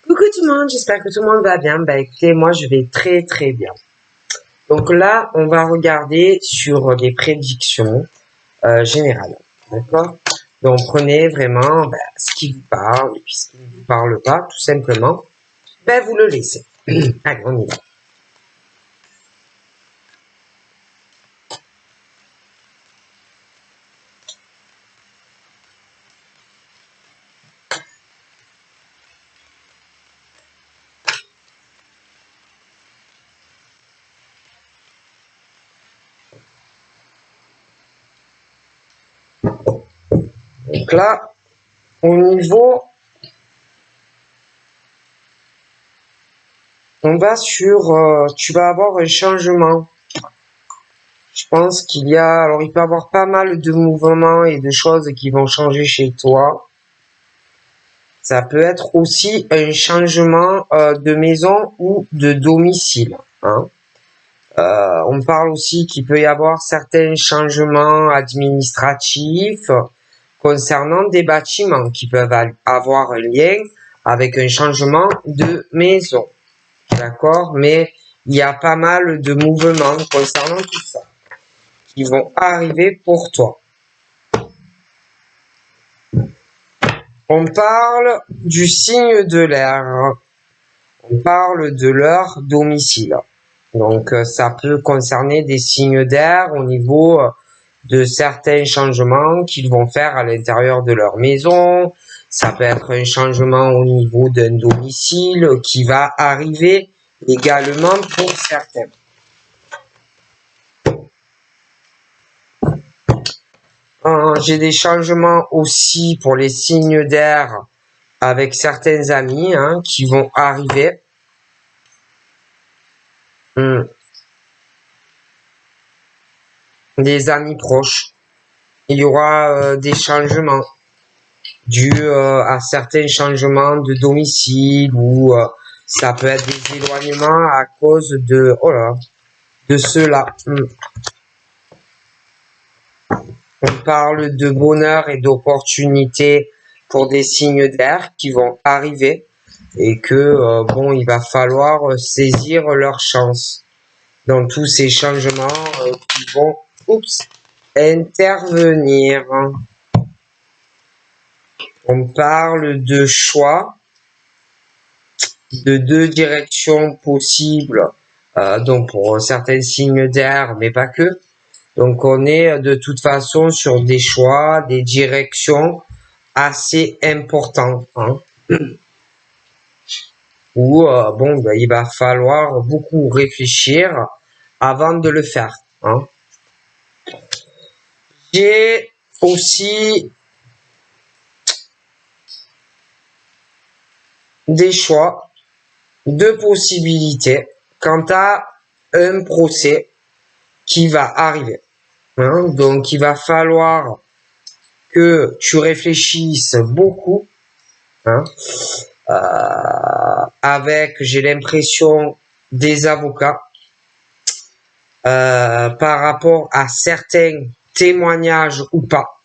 Coucou tout le monde, j'espère que tout le monde va bien. Bah écoutez, moi je vais très très bien. Donc là, on va regarder sur les prédictions générales. D'accord? Donc prenez vraiment ce qui vous parle, et puis ce qui ne vous parle pas, tout simplement, vous le laissez. Allez, on y va. Donc là, au niveau, on va sur, tu vas avoir un changement. Je pense qu'il y a, alors il peut y avoir pas mal de mouvements et de choses qui vont changer chez toi. Ça peut être aussi un changement de maison ou de domicile. Hein. On parle aussi qu'il peut y avoir certains changements administratifs concernant des bâtiments qui peuvent avoir un lien avec un changement de maison. D'accord? Mais il y a pas mal de mouvements concernant tout ça qui vont arriver pour toi. On parle du signe de l'air. On parle de leur domicile. Donc, ça peut concerner des signes d'air au niveau de certains changements qu'ils vont faire à l'intérieur de leur maison. Ça peut être un changement au niveau d'un domicile qui va arriver également pour certains. J'ai des changements aussi pour les signes d'air avec certains amis qui vont arriver. Des amis proches. Il y aura des changements dus à certains changements de domicile ou ça peut être des éloignements à cause de de cela. On parle de bonheur et d'opportunités pour des signes d'air qui vont arriver et que il va falloir saisir leur chance dans tous ces changements qui vont intervenir. On parle de choix de deux directions possibles, donc pour certains signes d'air, mais pas que. Donc on est de toute façon sur des choix, des directions assez importantes, où il va falloir beaucoup réfléchir avant de le faire. J'ai aussi des choix, deux possibilités quant à un procès qui va arriver. Donc, il va falloir que tu réfléchisses beaucoup avec, j'ai l'impression, des avocats par rapport à certains témoignages ou pas.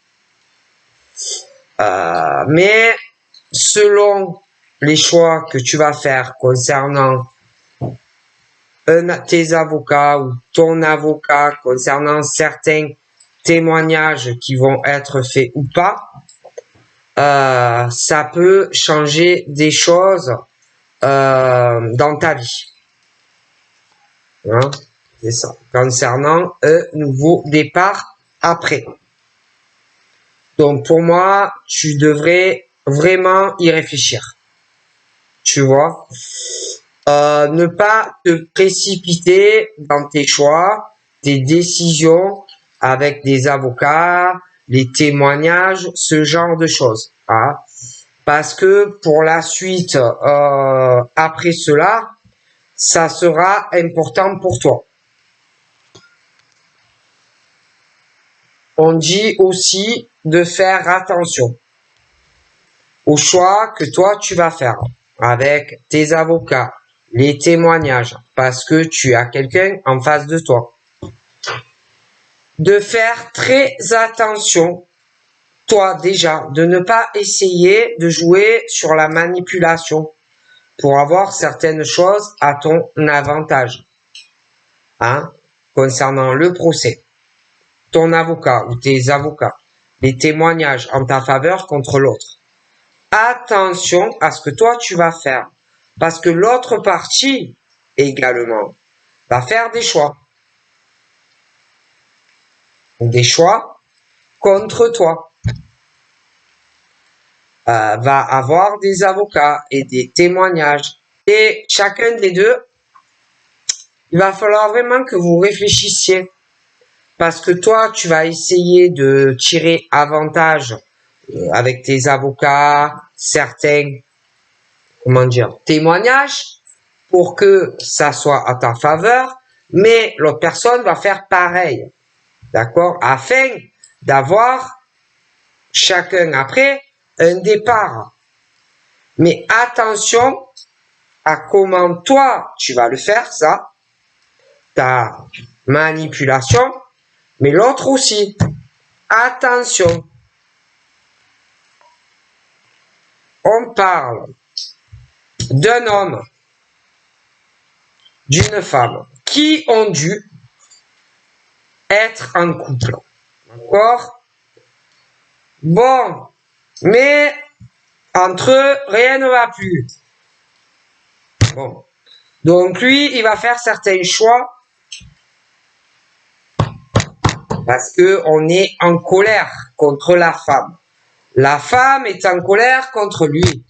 Mais selon les choix que tu vas faire concernant tes avocats ou ton avocat concernant certains témoignages qui vont être faits ou pas, ça peut changer des choses dans ta vie. C'est ça. Concernant un nouveau départ après. Donc pour moi, tu devrais vraiment y réfléchir. Tu vois, ne pas te précipiter dans tes choix, tes décisions avec des avocats, les témoignages, ce genre de choses. Parce que pour la suite, après cela, ça sera important pour toi. On dit aussi de faire attention aux choix que toi tu vas faire avec tes avocats, les témoignages, parce que tu as quelqu'un en face de toi. De faire très attention, toi déjà, de ne pas essayer de jouer sur la manipulation. pour avoir certaines choses à ton avantage. Hein, concernant le procès, ton avocat ou tes avocats, les témoignages en ta faveur contre l'autre. Attention à ce que toi tu vas faire, parce que l'autre partie également va faire des choix. Des choix contre toi. Va avoir des avocats et des témoignages. Et chacun des deux, il va falloir vraiment que vous réfléchissiez. Parce que toi, tu vas essayer de tirer avantage avec tes avocats, certains, comment dire, témoignages pour que ça soit à ta faveur, mais l'autre personne va faire pareil. D'accord? Afin d'avoir chacun après un départ. Mais attention à comment toi tu vas le faire, ça, ta manipulation, mais l'autre aussi. Attention. On parle d'un homme, d'une femme qui ont dû être en couple. D'accord? Bon, mais entre eux, rien ne va plus. Bon. Donc lui, il va faire certains choix parce que on est en colère contre la femme. La femme est en colère contre lui.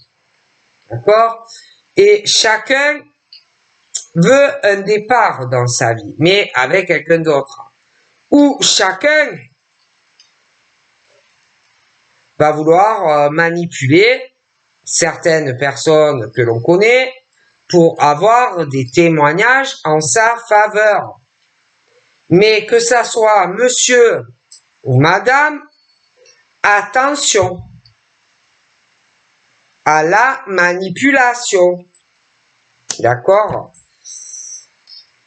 D'accord? Et chacun veut un départ dans sa vie, mais avec quelqu'un d'autre. Ou chacun va vouloir manipuler certaines personnes que l'on connaît pour avoir des témoignages en sa faveur. Mais que ça soit monsieur ou madame, attention à la manipulation. D'accord?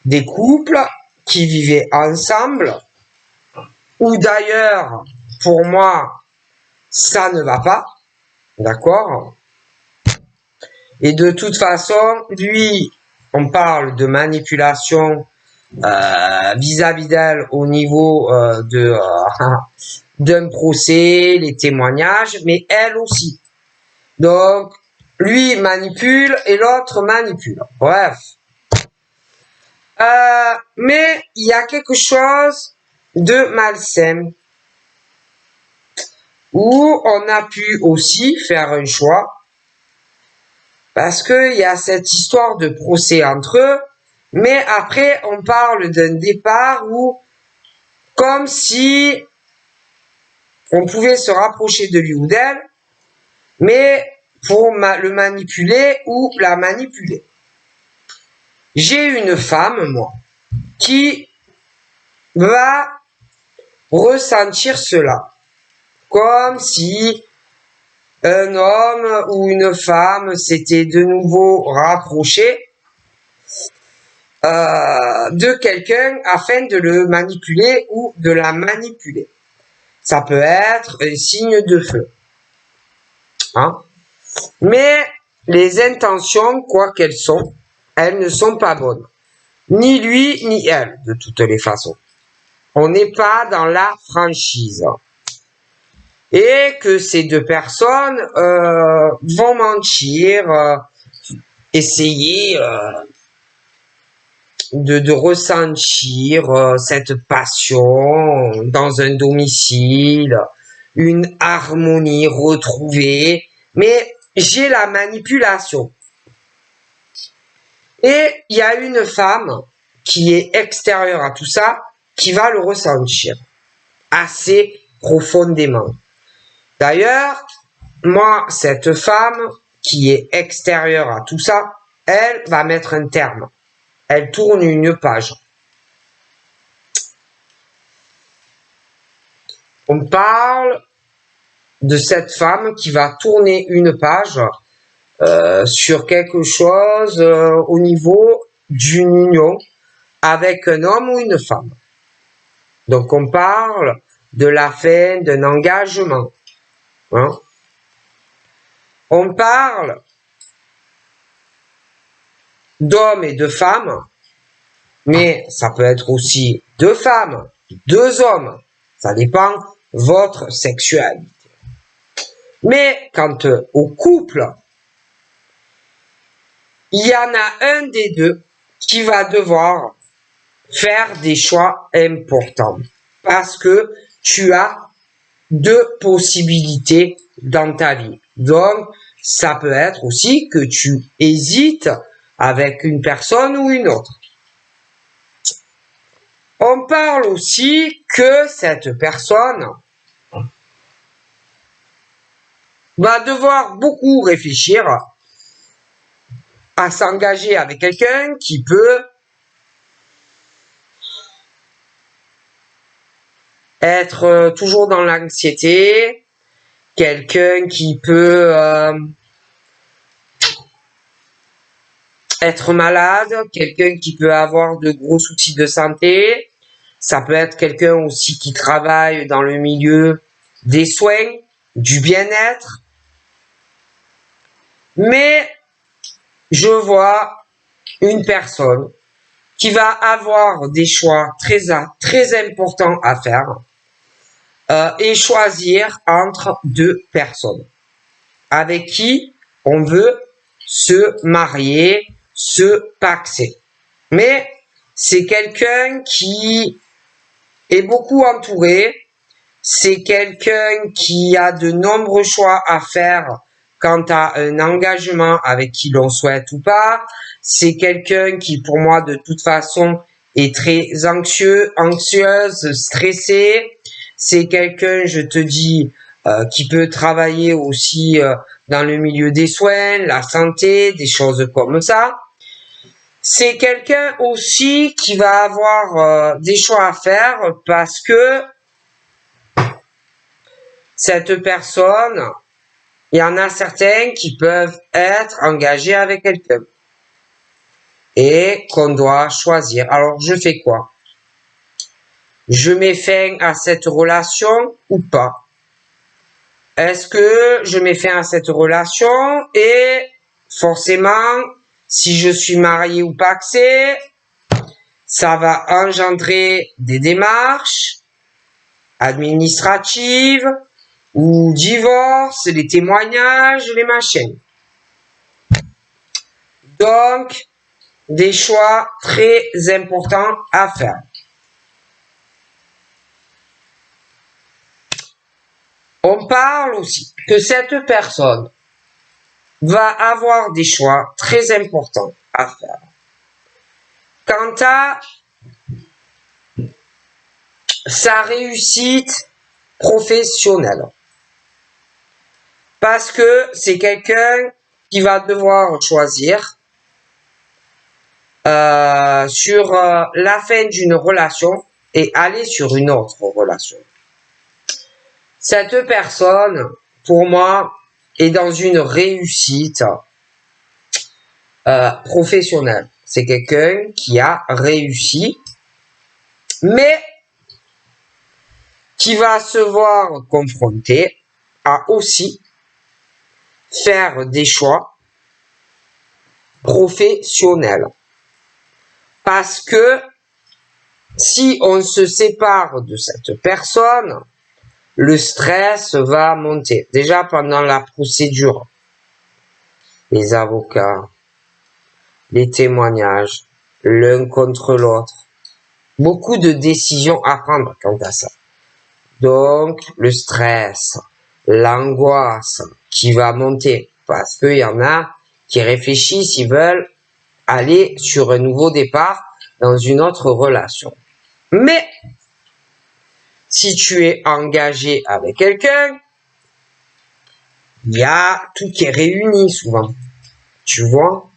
Des couples qui vivaient ensemble, ou d'ailleurs, pour moi, ça ne va pas. D'accord? Et de toute façon, lui, on parle de manipulation vis-à-vis d'elle au niveau d'un procès, les témoignages, mais elle aussi. Donc, lui manipule et l'autre manipule. Bref. Mais il y a quelque chose de malsain où on a pu aussi faire un choix parce qu'il y a cette histoire de procès entre eux, mais après on parle d'un départ où comme si on pouvait se rapprocher de lui ou d'elle, mais pour le manipuler ou la manipuler. J'ai une femme, moi, qui va ressentir cela, comme si un homme ou une femme s'était de nouveau rapproché de quelqu'un afin de le manipuler ou de la manipuler. Ça peut être un signe de feu. Hein? Mais les intentions, quoi qu'elles sont, elles ne sont pas bonnes. Ni lui, ni elle, de toutes les façons. On n'est pas dans la franchise. Et que ces deux personnes vont mentir, essayer de ressentir cette passion dans un domicile, une harmonie retrouvée, mais j'ai la manipulation. Et il y a une femme qui est extérieure à tout ça, qui va le ressentir assez profondément. D'ailleurs, moi, cette femme qui est extérieure à tout ça, elle va mettre un terme. Elle tourne une page. On parle de cette femme qui va tourner une page sur quelque chose au niveau d'une union avec un homme ou une femme. Donc on parle de la fin d'un engagement. Hein? On parle d'hommes et de femmes, mais ça peut être aussi 2 femmes, 2 hommes, ça dépend votre sexualité. Mais quand au couple, il y en a un des deux qui va devoir faire des choix importants parce que tu as 2 possibilités dans ta vie. Donc, ça peut être aussi que tu hésites avec une personne ou une autre. On parle aussi que cette personne va devoir beaucoup réfléchir à s'engager avec quelqu'un qui peut être toujours dans l'anxiété, quelqu'un qui peut être malade, quelqu'un qui peut avoir de gros soucis de santé, ça peut être quelqu'un aussi qui travaille dans le milieu des soins, du bien-être. Mais je vois une personne qui va avoir des choix très importants à faire et choisir entre 2 personnes avec qui on veut se marier, se paxer. Mais c'est quelqu'un qui est beaucoup entouré, c'est quelqu'un qui a de nombreux choix à faire quant à un engagement avec qui l'on souhaite ou pas. C'est quelqu'un qui, pour moi, de toute façon, est très anxieuse, stressée. C'est quelqu'un, je te dis, qui peut travailler aussi dans le milieu des soins, la santé, des choses comme ça. C'est quelqu'un aussi qui va avoir des choix à faire parce que cette personne, il y en a certains qui peuvent être engagés avec quelqu'un et qu'on doit choisir. Alors, je fais quoi? Je mets fin à cette relation ou pas? Est-ce que je mets fin à cette relation et forcément, si je suis marié ou paxé, ça va engendrer des démarches administratives ou divorce, les témoignages, les machins. Donc, des choix très importants à faire. On parle aussi que cette personne va avoir des choix très importants à faire. Quant à sa réussite professionnelle. Parce que c'est quelqu'un qui va devoir choisir sur la fin d'une relation et aller sur une autre relation. Cette personne, pour moi, est dans une réussite professionnelle. C'est quelqu'un qui a réussi, mais qui va se voir confronté à aussi faire des choix professionnels. Parce que si on se sépare de cette personne, le stress va monter. Déjà pendant la procédure, les avocats, les témoignages, l'un contre l'autre, beaucoup de décisions à prendre quant à ça. Donc, le stress, l'angoisse qui va monter parce qu'il y en a qui réfléchissent, ils veulent aller sur un nouveau départ dans une autre relation. Mais si tu es engagé avec quelqu'un, il y a tout qui est réuni souvent, tu vois,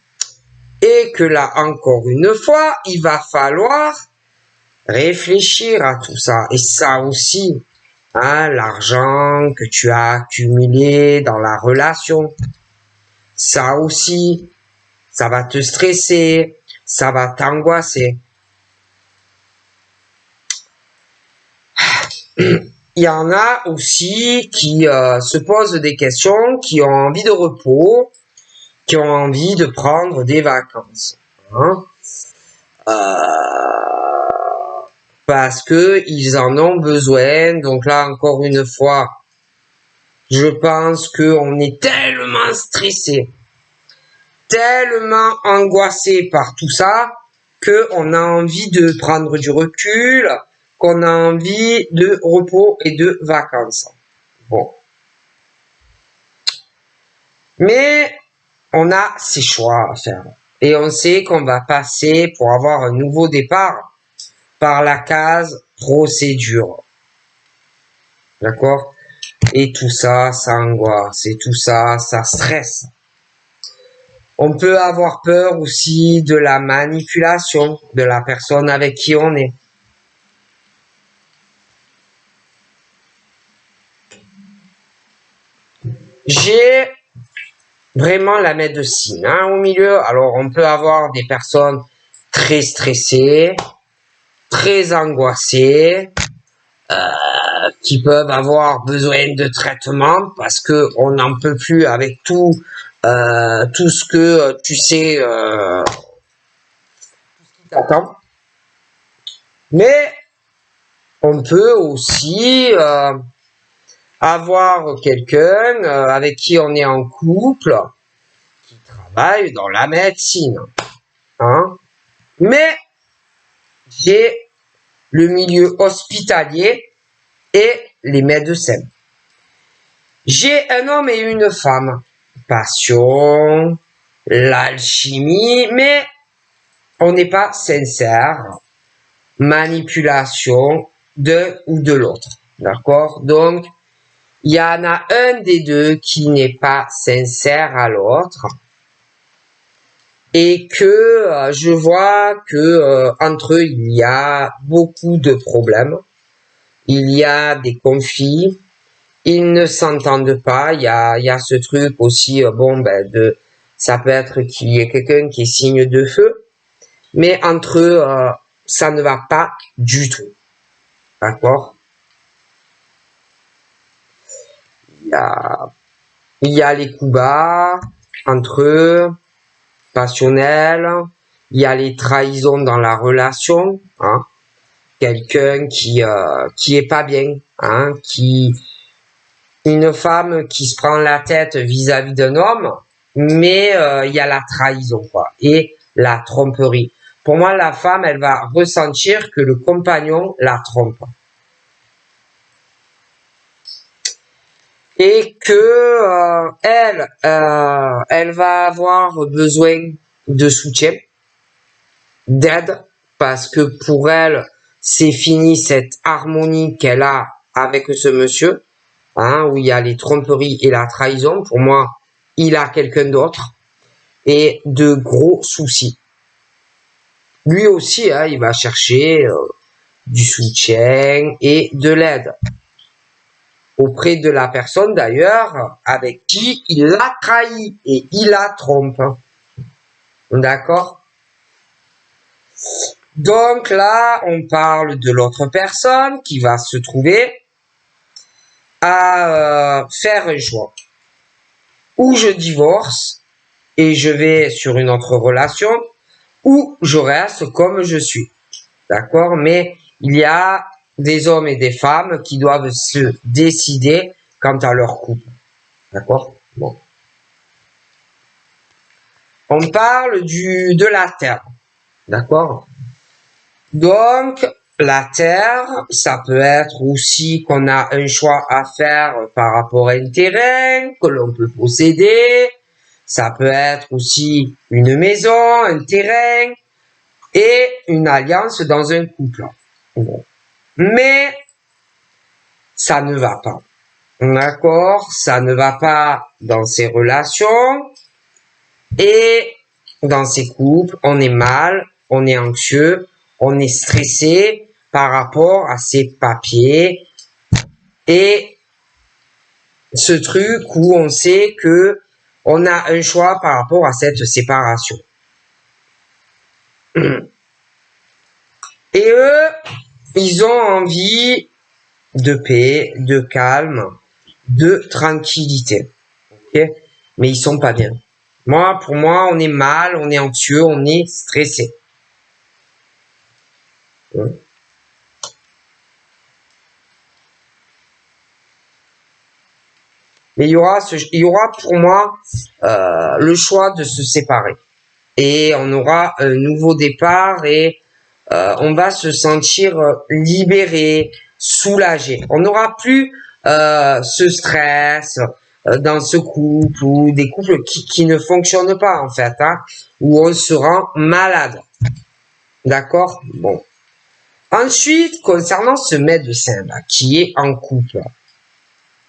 et que là, encore une fois, il va falloir réfléchir à tout ça. Et ça aussi, hein, l'argent que tu as accumulé dans la relation, ça aussi, ça va te stresser, ça va t'angoisser. Il y en a aussi qui se posent des questions, qui ont envie de repos, qui ont envie de prendre des vacances. Hein. Parce que ils en ont besoin. Donc là, encore une fois, je pense qu'on est tellement stressé, tellement angoissé par tout ça, qu'on a envie de prendre du recul, qu'on a envie de repos et de vacances. Bon. Mais on a ces choix à faire. Et on sait qu'on va passer pour avoir un nouveau départ par la case procédure. D'accord? Et tout ça, ça angoisse. Et tout ça, ça stresse. On peut avoir peur aussi de la manipulation de la personne avec qui on est. J'ai vraiment la médecine au milieu. Alors, on peut avoir des personnes très stressées, très angoissées, qui peuvent avoir besoin de traitement parce que on n'en peut plus avec tout ce que tu sais qui t'attend. Mais on peut aussi avoir quelqu'un avec qui on est en couple qui travaille dans la médecine. Hein? Mais j'ai le milieu hospitalier et les médecins. J'ai un homme et une femme. Passion, l'alchimie, mais on n'est pas sincère. Manipulation d'un ou de l'autre. D'accord? Donc, il y en a un des deux qui n'est pas sincère à l'autre. Et que je vois que entre eux, il y a beaucoup de problèmes. Il y a des conflits. Ils ne s'entendent pas. Il y a ce truc aussi, ça peut être qu'il y ait quelqu'un qui est signe de feu. Mais entre eux, ça ne va pas du tout. D'accord? Il y a les coups bas entre eux, passionnels. Il y a les trahisons dans la relation. Hein? Quelqu'un qui est pas bien. Hein? Une femme qui se prend la tête vis-à-vis d'un homme, mais il y a la trahison, quoi, et la tromperie. Pour moi, la femme, elle va ressentir que le compagnon la trompe. Et que elle va avoir besoin de soutien, d'aide, parce que pour elle, c'est fini cette harmonie qu'elle a avec ce monsieur. Hein, où il y a les tromperies et la trahison. Pour moi, il a quelqu'un d'autre et de gros soucis. Lui aussi, il va chercher du soutien et de l'aide auprès de la personne d'ailleurs avec qui il l'a trahi et il la trompe. D'accord? Donc là, on parle de l'autre personne qui va se trouver à faire un choix. Ou je divorce et je vais sur une autre relation, ou je reste comme je suis. D'accord? Mais il y a des hommes et des femmes qui doivent se décider quant à leur couple. D'accord? Bon. On parle de la terre. D'accord? Donc, la terre, ça peut être aussi qu'on a un choix à faire par rapport à un terrain que l'on peut posséder. Ça peut être aussi une maison, un terrain et une alliance dans un couple. Bon. Mais ça ne va pas. D'accord? Ça ne va pas dans ces relations et dans ces couples. On est mal, on est anxieux, on est stressé par rapport à ces papiers et ce truc où on sait que on a un choix par rapport à cette séparation. Et eux, ils ont envie de paix, de calme, de tranquillité. Okay? Mais ils sont pas bien. Pour moi, on est mal, on est anxieux, on est stressé. Mais il y aura pour moi le choix de se séparer. Et on aura un nouveau départ et on va se sentir libéré, soulagé. On n'aura plus ce stress dans ce couple ou des couples qui ne fonctionnent pas en fait, hein, où on se rend malade. D'accord? Bon. Ensuite, concernant ce médecin-là qui est en couple,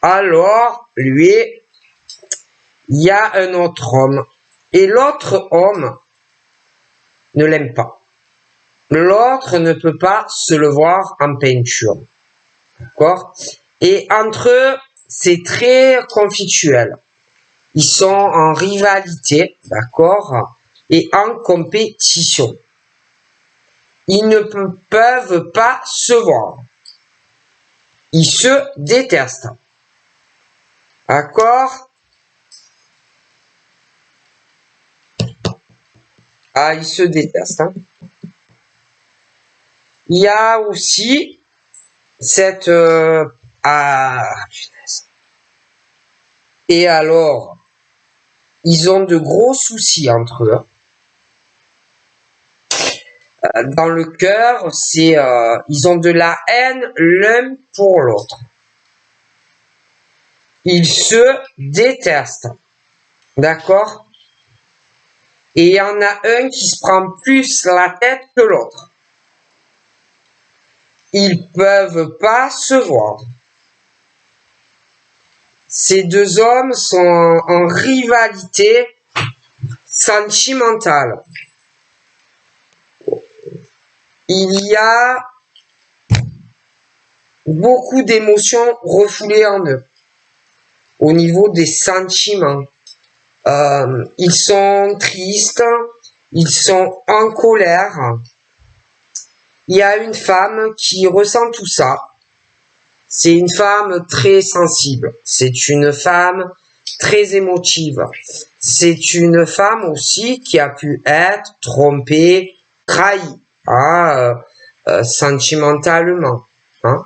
alors lui, il y a un autre homme et l'autre homme ne l'aime pas. L'autre ne peut pas se le voir en peinture. D'accord? Et entre eux, c'est très conflictuel. Ils sont en rivalité, d'accord? Et en compétition. Ils ne peuvent pas se voir. Ils se détestent. D'accord? Ah, ils se détestent. Hein. Il y a aussi cette... punaise. Et alors, ils ont de gros soucis entre eux. Dans le cœur, ils ont de la haine l'un pour l'autre. Ils se détestent. D'accord? Et il y en a un qui se prend plus la tête que l'autre. Ils peuvent pas se voir. Ces deux hommes sont en rivalité sentimentale. Il y a beaucoup d'émotions refoulées en eux au niveau des sentiments. Ils sont tristes, ils sont en colère. Il y a une femme qui ressent tout ça. C'est une femme très sensible. C'est une femme très émotive. C'est une femme aussi qui a pu être trompée, trahie, hein, sentimentalement. Hein.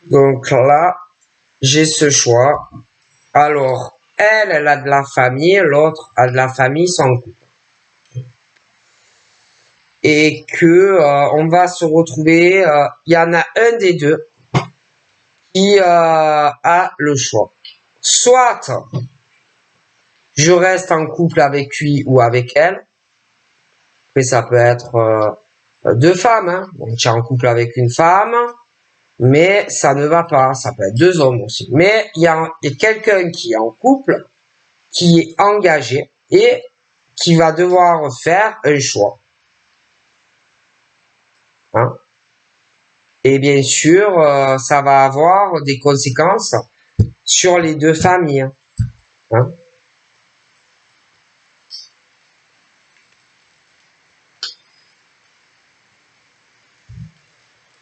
Donc là, j'ai ce choix. Alors, elle a de la famille, l'autre a de la famille sans couple. Et que on va se retrouver, il y en a un des deux qui a le choix. Soit je reste en couple avec lui ou avec elle. Après, ça peut être deux femmes. Hein. Donc, tu es en couple avec une femme, mais ça ne va pas. Ça peut être deux hommes aussi. Mais il y a quelqu'un qui est en couple, qui est engagé et qui va devoir faire un choix. Hein. Et bien sûr, ça va avoir des conséquences sur les deux familles. Hein.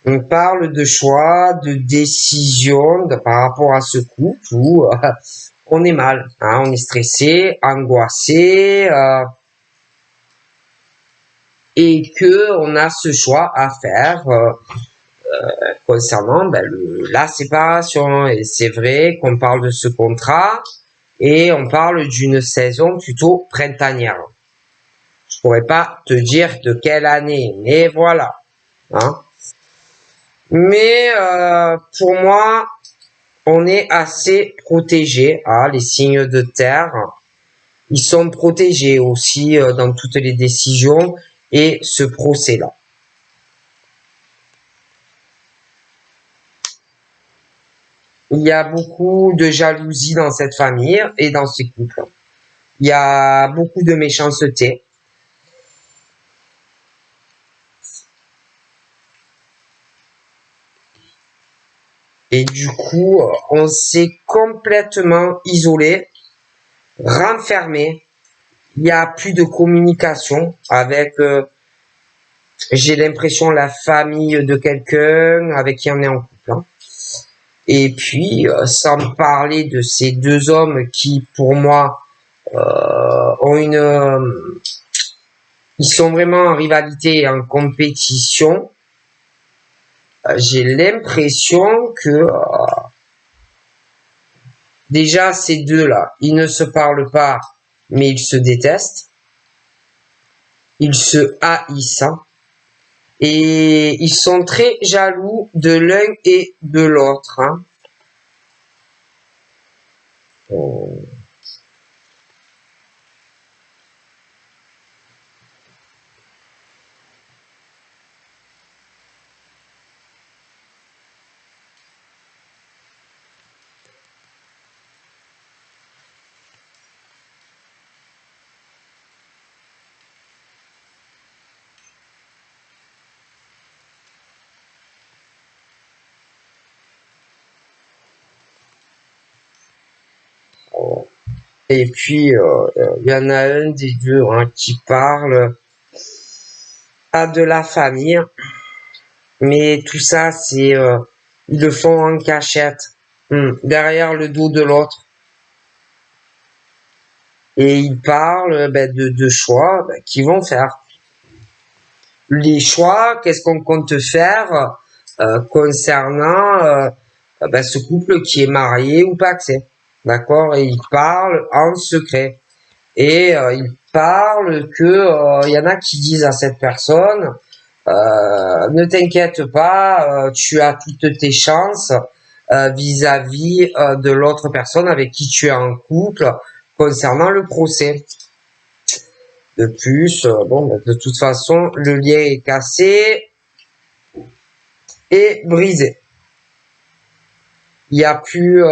On parle de choix, de décision par rapport à ce couple où on est mal, hein, on est stressé, angoissé, et que on a ce choix à faire concernant la séparation. Et c'est vrai qu'on parle de ce contrat et on parle d'une saison plutôt printanière. Je pourrais pas te dire de quelle année, mais voilà. Hein. Mais pour moi, on est assez protégé. Hein, les signes de terre, ils sont protégés aussi dans toutes les décisions et ce procès-là. Il y a beaucoup de jalousie dans cette famille et dans ces couples. Il y a beaucoup de méchanceté. Et du coup, on s'est complètement isolé, renfermé. Il n'y a plus de communication avec, j'ai l'impression, la famille de quelqu'un avec qui on est en couple. Hein. Et puis, sans parler de ces deux hommes qui, pour moi, ont ils sont vraiment en rivalité et en compétition. J'ai l'impression que déjà ces deux-là, ils ne se parlent pas, mais ils se détestent, ils se haïssent et ils sont très jaloux de l'un et de l'autre. Hein. Et puis, il y en a un des deux hein, qui parle à de la famille, mais tout ça, c'est ils le font en cachette, derrière le dos de l'autre. Et ils parlent de choix qu'ils vont faire. Les choix, qu'est-ce qu'on compte faire concernant ce couple qui est marié ou pacsé. D'accord. Et ils parlent en secret. Et ils parlent que y en a qui disent à cette personne ne t'inquiète pas, tu as toutes tes chances vis-à-vis de l'autre personne avec qui tu es en couple concernant le procès. De plus, de toute façon, le lien est cassé et brisé. Il y a plus,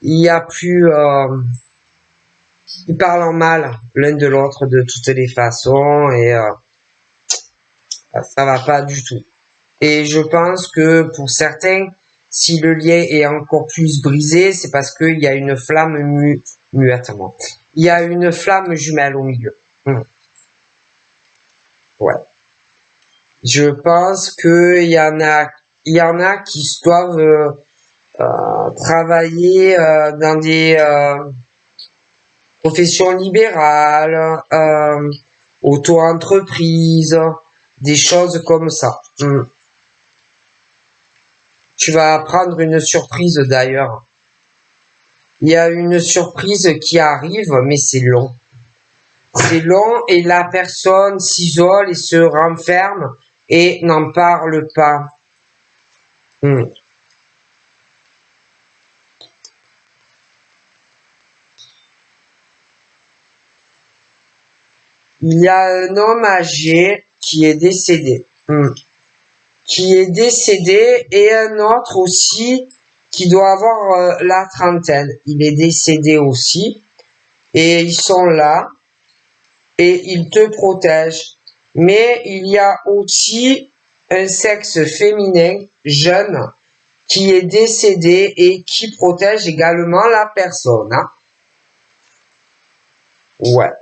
ils parlent en mal l'un de l'autre de toutes les façons et ça va pas du tout. Et je pense que pour certains, si le lien est encore plus brisé, c'est parce qu'il y a une flamme muette. Il y a une flamme jumelle au milieu. Ouais. Je pense que il y en a qui doivent travailler dans des professions libérales, auto-entreprise, des choses comme ça. Tu vas apprendre une surprise d'ailleurs. Il y a une surprise qui arrive, mais c'est long. C'est long et la personne s'isole et se renferme et n'en parle pas. Il y a un homme âgé qui est décédé. Et un autre aussi qui doit avoir la trentaine. Il est décédé aussi et ils sont là et ils te protègent. Mais il y a aussi un sexe féminin jeune qui est décédé et qui protège également la personne. Hein. Ouais.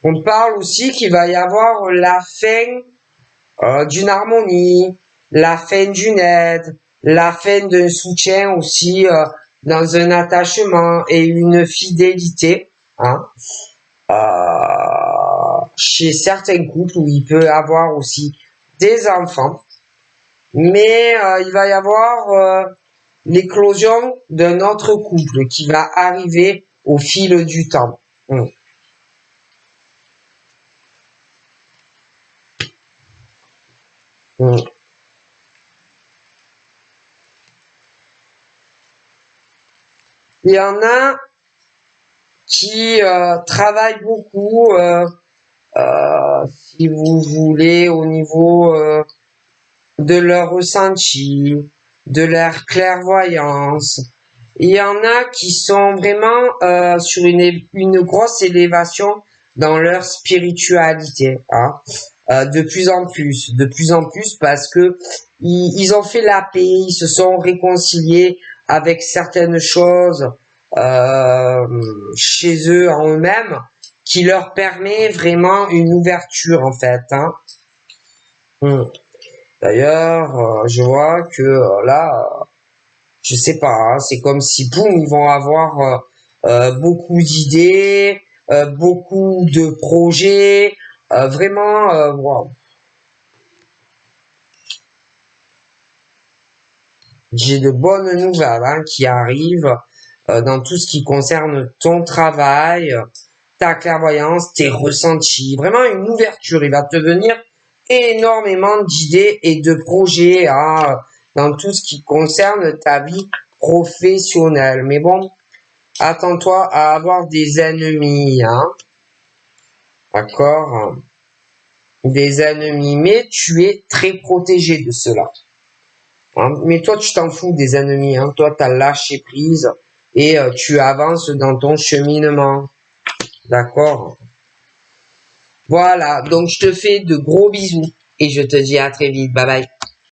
On parle aussi qu'il va y avoir la fin d'une harmonie, la fin d'une aide, la fin d'un soutien aussi dans un attachement et une fidélité hein, chez certains couples où il peut y avoir aussi des enfants. Mais il va y avoir l'éclosion d'un autre couple qui va arriver au fil du temps. Il y en a qui travaillent beaucoup, si vous voulez, au niveau de leur ressenti, de leur clairvoyance. Il y en a qui sont vraiment sur une grosse élévation dans leur spiritualité. Hein. de plus en plus parce que ils ont fait la paix, ils se sont réconciliés avec certaines choses chez eux, en eux-mêmes, qui leur permet vraiment une ouverture en fait. Hein. D'ailleurs, je vois que là, je sais pas, hein, c'est comme si boum, ils vont avoir beaucoup d'idées, beaucoup de projets, vraiment, wow. J'ai de bonnes nouvelles hein, qui arrivent dans tout ce qui concerne ton travail, ta clairvoyance, tes ressentis, vraiment une ouverture. Il va te venir énormément d'idées et de projets hein, dans tout ce qui concerne ta vie professionnelle. Mais bon, attends-toi à avoir des ennemis, hein, d'accord? Des ennemis, mais tu es très protégé de cela. Hein, mais toi, tu t'en fous des ennemis, hein. Toi, tu as lâché prise et tu avances dans ton cheminement. D'accord? Voilà, donc je te fais de gros bisous et je te dis à très vite. Bye bye.